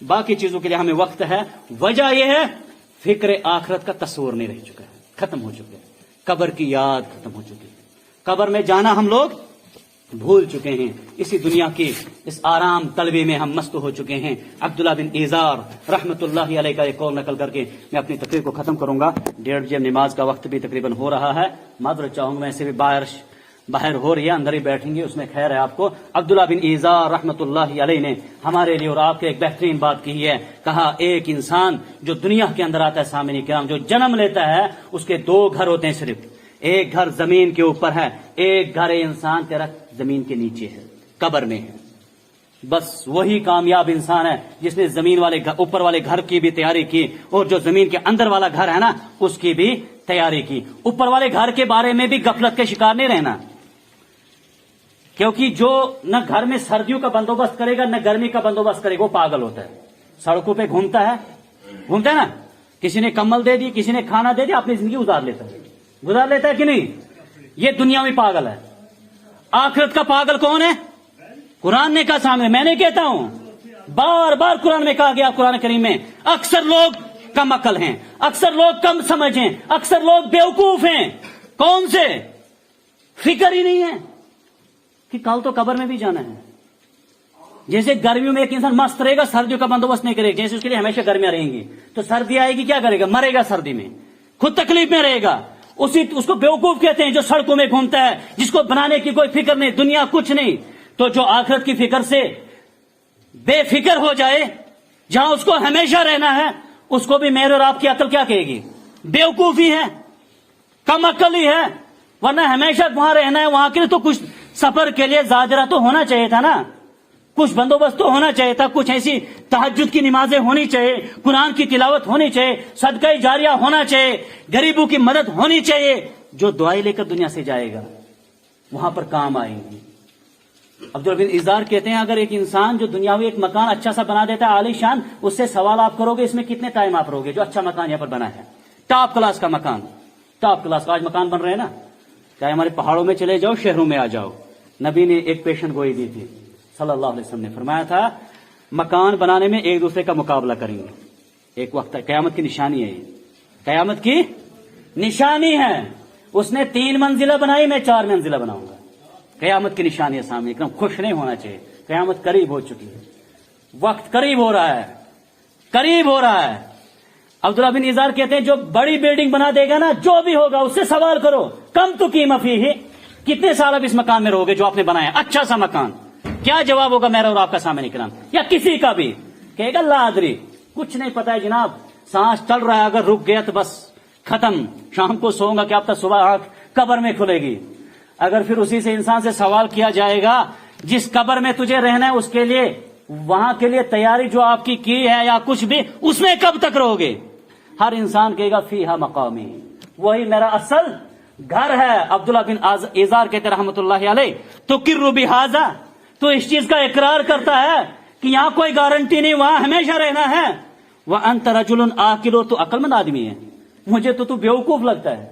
باقی چیزوں کے لیے ہمیں وقت ہے. وجہ یہ ہے فکر آخرت کا تصور نہیں رہ چکا ہے, ختم ہو چکا ہے. قبر کی یاد ختم ہو چکی ہے. قبر میں جانا ہم لوگ بھول چکے ہیں. اسی دنیا کی اس آرام طلبی میں ہم مست ہو چکے ہیں. عبداللہ بن ایزار رحمت اللہ علیہ کا ایک قول نقل کر کے میں اپنی تقریر کو ختم کروں گا. 1:30 نماز کا وقت بھی تقریباً ہو رہا ہے. معذرت چاہوں گا, میں ایسے بھی باہر ہو رہی ہے, اندر ہی بیٹھیں گے, اس میں خیر ہے آپ کو. عبداللہ بن ایزار رحمت اللہ علیہ نے ہمارے لیے اور آپ کے ایک بہترین بات کی ہے. کہا ایک انسان جو دنیا کے اندر آتا ہے سامعین کرام, جو جنم لیتا ہے, اس کے 2 گھر ہوتے ہیں صرف. ایک گھر زمین کے اوپر ہے, ایک گھر انسان تیرا زمین کے نیچے ہے, قبر میں ہے. بس وہی کامیاب انسان ہے جس نے زمین والے اوپر والے گھر کی بھی تیاری کی, اور جو زمین کے اندر والا گھر ہے نا اس کی بھی تیاری کی. اوپر والے گھر کے بارے میں بھی غفلت کے شکار نہیں رہنا, کیونکہ جو نہ گھر میں سردیوں کا بندوبست کرے گا نہ گرمی کا بندوبست کرے گا وہ پاگل ہوتا ہے. سڑکوں پہ گھومتا ہے نا, کسی نے کمل دے دی, کسی نے کھانا دے دیا, اپنی زندگی گزار لیتا ہے کہ نہیں. یہ دنیاوی پاگل ہے. آخرت کا پاگل کون ہے؟ قرآن نے کہا سامنے, میں نہیں کہتا ہوں, بار بار قرآن میں کہا گیا. قرآن کریم میں اکثر لوگ کم عقل ہیں, اکثر لوگ کم سمجھ ہیں, اکثر لوگ بیوقوف ہیں. کون سے؟ فکر ہی نہیں ہے کہ کل تو قبر میں بھی جانا ہے. جیسے گرمیوں میں ایک انسان مست رہے گا, سردیوں کا بندوبست نہیں کرے گا. جیسے اس کے لیے ہمیشہ گرمیاں رہیں گی, تو سردی آئے گی کیا کرے گا؟ مرے گا سردی میں, خود تکلیف میں رہے گا. اس کو بیوقوف کہتے ہیں جو سڑکوں میں گھومتا ہے, جس کو بنانے کی کوئی فکر نہیں, دنیا کچھ نہیں. تو جو آخرت کی فکر سے بے فکر ہو جائے, جہاں اس کو ہمیشہ رہنا ہے, اس کو بھی میرے اور آپ کی عقل کیا کہے گی؟ بیوقوفی ہے, کم عقل ہی ہے. ورنہ ہمیشہ وہاں رہنا ہے, وہاں کے لیے تو کچھ سفر کے لیے زاجرہ تو ہونا چاہیے تھا نا, کچھ بندوبست تو ہونا چاہیے تھا, کچھ ایسی تہجد کی نمازیں ہونی چاہیے, قرآن کی تلاوت ہونی چاہیے, صدقہ جاریہ ہونا چاہیے, غریبوں کی مدد ہونی چاہیے. جو دعائیں لے کر دنیا سے جائے گا وہاں پر کام آئیں گی. عبداللہ بن ایزار کہتے ہیں اگر ایک انسان جو دنیاوی ایک مکان اچھا سا بنا دیتا ہے عالی شان, اس سے سوال آپ کرو گے اس میں کتنے ٹائم آپ رہو گے؟ جو اچھا مکان یہاں پر بنا ہے, ٹاپ کلاس کا مکان, ٹاپ کلاس کا آج مکان بن رہے ہیں نا, چاہے ہمارے پہاڑوں میں چلے جاؤ, شہروں میں آ جاؤ. نبی نے ایک پیشن گوئی دی تھی, صلی اللہ علیہ وسلم نے فرمایا تھا مکان بنانے میں ایک دوسرے کا مقابلہ کریں گے. ایک وقت ہے, قیامت کی نشانی ہے, یہ قیامت کی نشانی ہے. اس نے 3 منزلہ بنائی, میں 4 منزلہ بناؤں گا. قیامت کی نشانی ہے سامنے, ایک دم خوش نہیں ہونا چاہیے. قیامت قریب ہو چکی ہے, وقت قریب ہو رہا ہے, قریب ہو رہا ہے. عبداللہ بن ایزار کہتے ہیں جو بڑی بلڈنگ بنا دے گا نا, جو بھی ہوگا اس سے سوال کرو کم تو قیمت فیہ, کتنے سال اب اس مکان میں رہو گے جو آپ نے بنایا, اچھا سا مکان. کیا جواب ہوگا میرا اور آپ کا سامنے کرام, یا کسی کا بھی؟ کہے گا لا ادری, کچھ نہیں پتا ہے جناب, سانس چل رہا ہے, اگر رک گیا تو بس ختم, شام کو سوؤں گا کیا پتا صبح آنکھ قبر میں کھلے گی. اگر پھر اسی سے انسان سے سوال کیا جائے گا جس قبر میں تجھے رہنا ہے اس کے لیے, وہاں کے لیے تیاری جو آپ کی ہے یا کچھ بھی, اس میں کب تک رہو گے؟ ہر انسان کہے گا فیہا مقامی, وہی میرا اصل گھر ہے. عبداللہ بن ایزار کہتے رحمت اللہ علیہ, تو تقر بہذا, تو اس چیز کا اقرار کرتا ہے کہ یہاں کوئی گارنٹی نہیں, وہاں ہمیشہ رہنا ہے. وانت رجل عاقل, تو عقل مند آدمی ہے, مجھے تو بیوقوف لگتا ہے.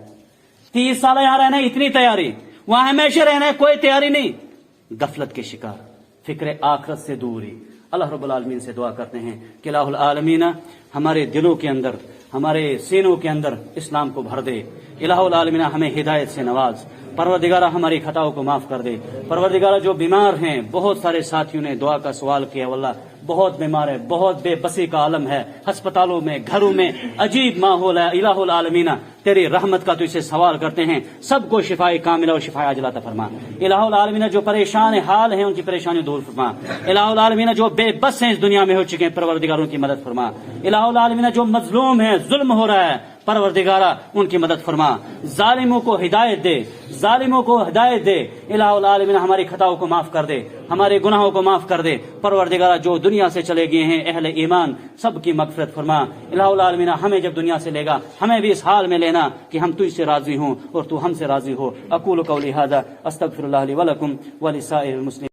30 سال یہاں رہنا ہے, اتنی تیاری, وہاں ہمیشہ رہنا ہے, کوئی تیاری نہیں. غفلت کے شکار, فکر آخرت سے دوری. اللہ رب العالمین سے دعا کرتے ہیں کہ الہ العالمین ہمارے دلوں کے اندر, ہمارے سینوں کے اندر اسلام کو بھر دے. الہ العالمین ہمیں ہدایت سے نواز. پروردگارہ ہماری خطاؤں کو معاف کر دے. پروردگارہ جو بیمار ہیں, بہت سارے ساتھیوں نے دعا کا سوال کیا, واللہ بہت بیمار ہے, بہت بے بسی کا عالم ہے, ہسپتالوں میں, گھروں میں عجیب ماحول ہے. الہ العالمین تیری رحمت کا تو اسے سوال کرتے ہیں, سب کو شفائے کاملہ اور شفائے عاجلہ عطا فرما. الہ العالمین جو پریشان حال ہیں ان کی پریشانی دور فرما. الہ العالمین جو بے بس ہیں اس دنیا میں ہو چکے ہیں, پروردگاروں کی مدد فرما. الہ العالمین جو مظلوم ہیں, ظلم ہو رہا ہے, پروردگارہ ان کی مدد فرما. ظالموں کو ہدایت دے, ظالموں کو ہدایت دے. الہ العالمین ہماری خطاؤں کو معاف کر دے, ہمارے گناہوں کو معاف کر دے. پروردگارہ جو دنیا سے چلے گئے ہیں اہل ایمان, سب کی مغفرت فرما. الہ العالمین ہمیں جب دنیا سے لے گا ہمیں بھی اس حال میں لینا کہ ہم تجھ سے راضی ہوں اور تو ہم سے راضی ہو. اقول قولی ھذا استغفر اللہ لی ولکم ولسائر المسلمین.